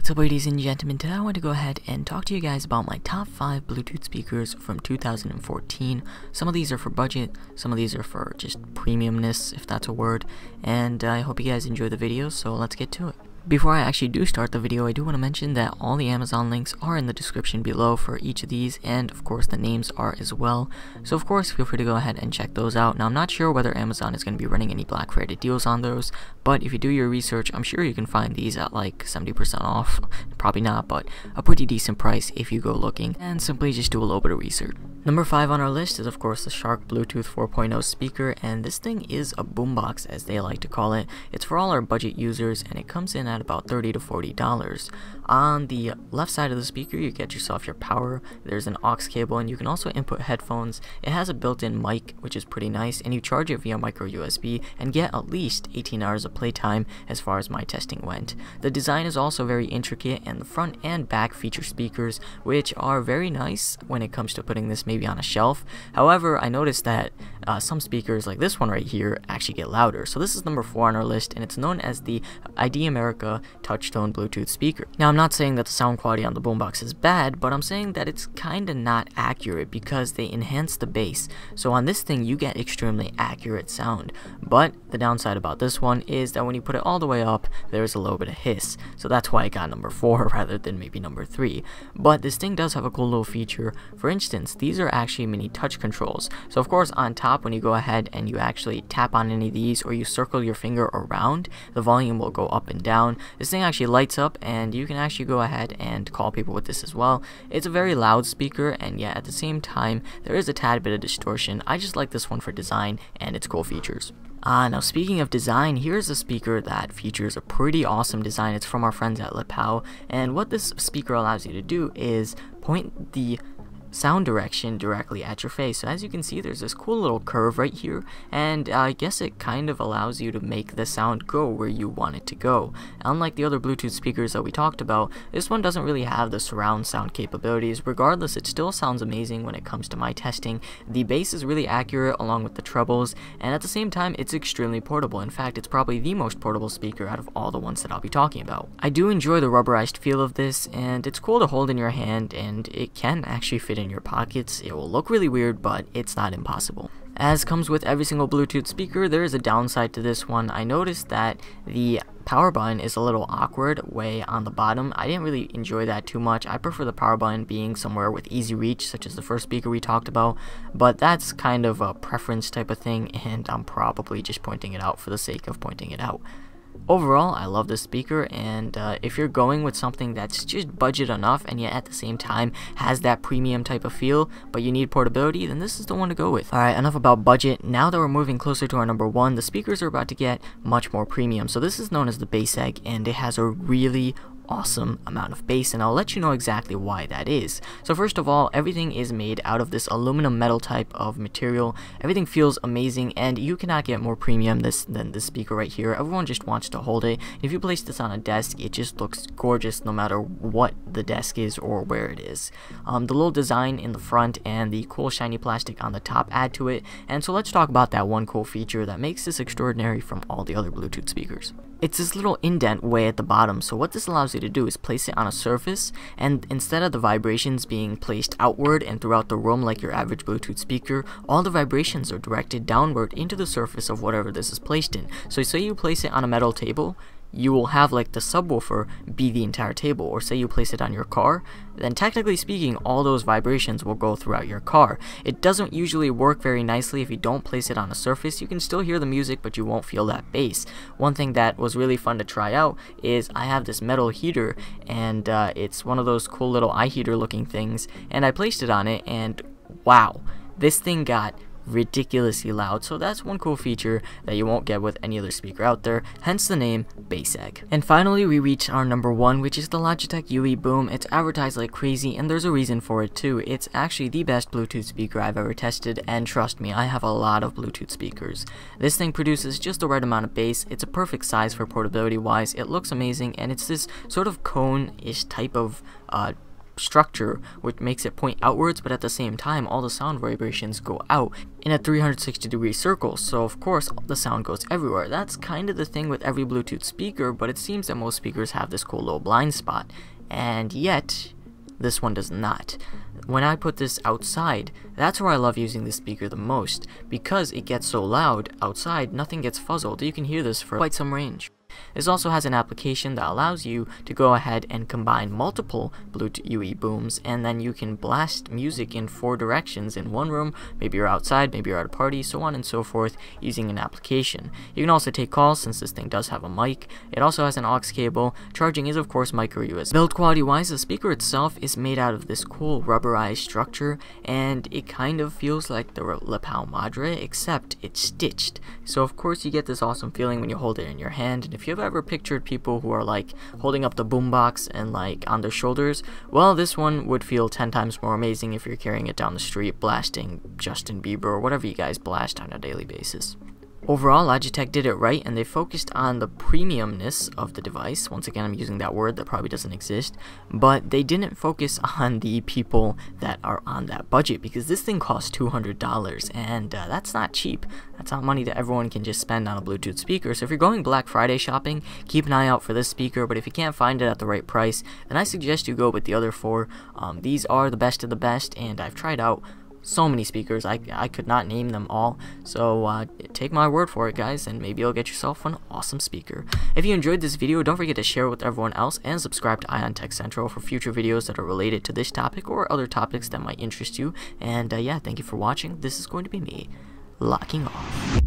What's up, ladies and gentlemen? Today I want to go ahead and talk to you guys about my top 5 Bluetooth speakers from 2014. Some of these are for budget, some of these are for just premiumness, if that's a word, and I hope you guys enjoy the video, so let's get to it. Before I actually do start the video, I do want to mention that all the Amazon links are in the description below for each of these, and of course the names are as well. So of course feel free to go ahead and check those out. Now I'm not sure whether Amazon is going to be running any Black Friday deals on those, but if you do your research, I'm sure you can find these at like 70% off. Probably not, but a pretty decent price if you go looking, and simply just do a little bit of research. Number 5 on our list is of course the Shark Bluetooth 4.0 speaker, and this thing is a boombox as they like to call it. It's for all our budget users, and it comes in at about $30 to $40. On the left side of the speaker, you get yourself your power, there's an aux cable, and you can also input headphones. It has a built-in mic, which is pretty nice, and you charge it via micro USB and get at least 18 hours of playtime as far as my testing went. The design is also very intricate, and the front and back feature speakers, which are very nice when it comes to putting this maybe on a shelf. However, I noticed that some speakers like this one right here actually get louder. So this is number 4 on our list, and it's known as the Merica Touchtone Bluetooth speaker. Now I'm not saying that the sound quality on the boombox is bad, but I'm saying that it's kinda not accurate because they enhance the bass. So on this thing you get extremely accurate sound, but the downside about this one is that when you put it all the way up, there's a little bit of hiss. So that's why I got number 4 rather than maybe number 3. But this thing does have a cool little feature. For instance, these are actually mini touch controls. So of course on top, when you go ahead and you actually tap on any of these or you circle your finger around, the volume will go up and down. This thing actually lights up, and you can actually go ahead and call people with this as well. It's a very loud speaker, and yet at the same time there is a tad bit of distortion. I just like this one for design and its cool features. Now speaking of design, here's a speaker that features a pretty awesome design. It's from our friends at Lapel, and what this speaker allows you to do is point the sound direction directly at your face. So as you can see, there's this cool little curve right here, and I guess it kind of allows you to make the sound go where you want it to go. Unlike the other Bluetooth speakers that we talked about, this one doesn't really have the surround sound capabilities. Regardless, it still sounds amazing when it comes to my testing. The bass is really accurate along with the trebles, and at the same time it's extremely portable. In fact, it's probably the most portable speaker out of all the ones that I'll be talking about. I do enjoy the rubberized feel of this, and it's cool to hold in your hand, and it can actually fit in your pockets. It will look really weird, but it's not impossible. As comes with every single Bluetooth speaker, there is a downside to this one. I noticed that the power button is a little awkward way on the bottom. I didn't really enjoy that too much. I prefer the power button being somewhere with easy reach, such as the first speaker we talked about, but that's kind of a preference type of thing, and I'm probably just pointing it out for the sake of pointing it out. Overall, I love this speaker, and if you're going with something that's just budget enough and yet at the same time has that premium type of feel, but you need portability, then this is the one to go with. Alright, enough about budget. Now that we're moving closer to our number 1, the speakers are about to get much more premium. So this is known as the Bass Egg, and it has a really awesome amount of bass, and I'll let you know exactly why that is. So first of all, everything is made out of this aluminum metal type of material. Everything feels amazing, and you cannot get more premium than this speaker right here. Everyone just wants to hold it. If you place this on a desk, it just looks gorgeous no matter what the desk is or where it is. The little design in the front and the cool shiny plastic on the top add to it, and so let's talk about that one cool feature that makes this extraordinary from all the other Bluetooth speakers. It's this little indent way at the bottom. So what this allows you to do is place it on a surface, and instead of the vibrations being placed outward and throughout the room like your average Bluetooth speaker, all the vibrations are directed downward into the surface of whatever this is placed in. So say you place it on a metal table, you will have like the subwoofer be the entire table, or say you place it on your car, then technically speaking all those vibrations will go throughout your car. It doesn't usually work very nicely if you don't place it on a surface. You can still hear the music, but you won't feel that bass. One thing that was really fun to try out is I have this metal heater, and it's one of those cool little eye heater looking things, and I placed it on it, and wow, this thing got ridiculously loud. So that's one cool feature that you won't get with any other speaker out there, hence the name Bass Egg. And finally we reach our number 1, which is the Logitech UE Boom. It's advertised like crazy, and there's a reason for it too. It's actually the best Bluetooth speaker I've ever tested, and trust me, I have a lot of Bluetooth speakers. This thing produces just the right amount of bass. It's a perfect size for portability wise. It looks amazing, and it's this sort of cone-ish type of structure which makes it point outwards, but at the same time all the sound vibrations go out in a 360-degree circle, so of course the sound goes everywhere. That's kind of the thing with every Bluetooth speaker, but it seems that most speakers have this cool little blind spot, and yet this one does not. When I put this outside, that's where I love using this speaker the most, because it gets so loud outside, nothing gets fuzzled. You can hear this for quite some range. This also has an application that allows you to go ahead and combine multiple Bluetooth UE booms, and then you can blast music in 4 directions in one room. Maybe you're outside, maybe you're at a party, so on and so forth, using an application. You can also take calls since this thing does have a mic. It also has an aux cable. Charging is of course micro USB. Build quality wise, the speaker itself is made out of this cool rubberized structure, and it kind of feels like the Lapel Madre, except it's stitched. So of course you get this awesome feeling when you hold it in your hand. And if you've ever pictured people who are like holding up the boombox and like on their shoulders, well, this one would feel 10 times more amazing if you're carrying it down the street blasting Justin Bieber or whatever you guys blast on a daily basis. Overall, Logitech did it right, and they focused on the premiumness of the device. Once again, I'm using that word that probably doesn't exist, but they didn't focus on the people that are on that budget, because this thing costs $200, and that's not cheap. That's not money that everyone can just spend on a Bluetooth speaker. So if you're going Black Friday shopping, keep an eye out for this speaker, but if you can't find it at the right price, then I suggest you go with the other 4. These are the best of the best, and I've tried out so many speakers, I could not name them all, so take my word for it, guys, and maybe you'll get yourself an awesome speaker. If you enjoyed this video, don't forget to share it with everyone else, and subscribe to Ion Tech Central for future videos that are related to this topic or other topics that might interest you. And yeah, thank you for watching. This is going to be me locking off.